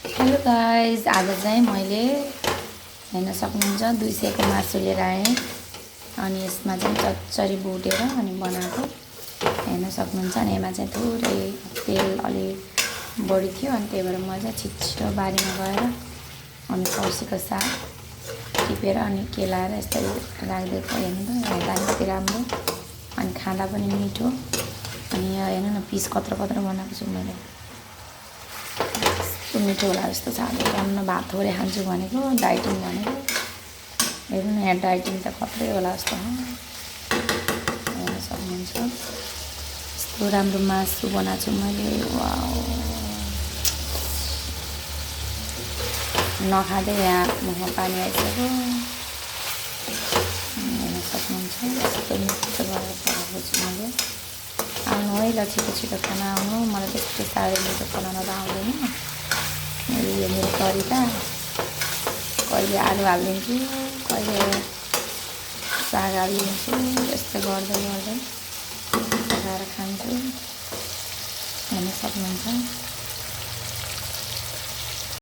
Hello guys, आज चाहिँ मैले हेर्न सक्नुहुन्छ 200 को मासु लिएर आएँ अनि यसमा चाहिँ चच्चरी भुटेर अनि बनाएको हेर्न सक्नुहुन्छ। अनि यसमा चाहिँ थोरै तेल अलि बढी थियो अनि त्यही भएर म चाहिँ छिटो बारीमा गएर अनि फर्सीको साग टिपेर अनि केलाएर यस्तै राखिदिएको। हेर्नु त हेर्दा पनि कति राम्रो अनि खाँदा पनि मिठो। अनि यहाँ हेर्नु न पिस कत्रो कत्रो बनाएको छु मैले। मिठो होला जस्तो छ। अब भात थोरै खान्छु भनेको डाइटिङ भनेको हेर्नु न यहाँ डाइटिङ त कत्रै होला जस्तो हेर्न सक्नुहुन्छ। यस्तो राम्रो मासु बनाएको छु मैले। वाउ, नखाँदै यहाँ मुखमा पानी आइसक्यो। हेर्न सक्नुहुन्छ यस्तो मिठो गरेर पकाएको छु मैले। आउनु है ल, छिटो छिटो खाना आउनु। मलाई त्यस्तो साह्रै मिठो बनाउन त आउँदैन। यो मेरो तरिका, कहिले आलु हालिदिन्छु, कहिले साग हालिदिन्छु, यस्तो गर्दै गर्दै पकाएर खान्छु। हेर्न सक्नुहुन्छ।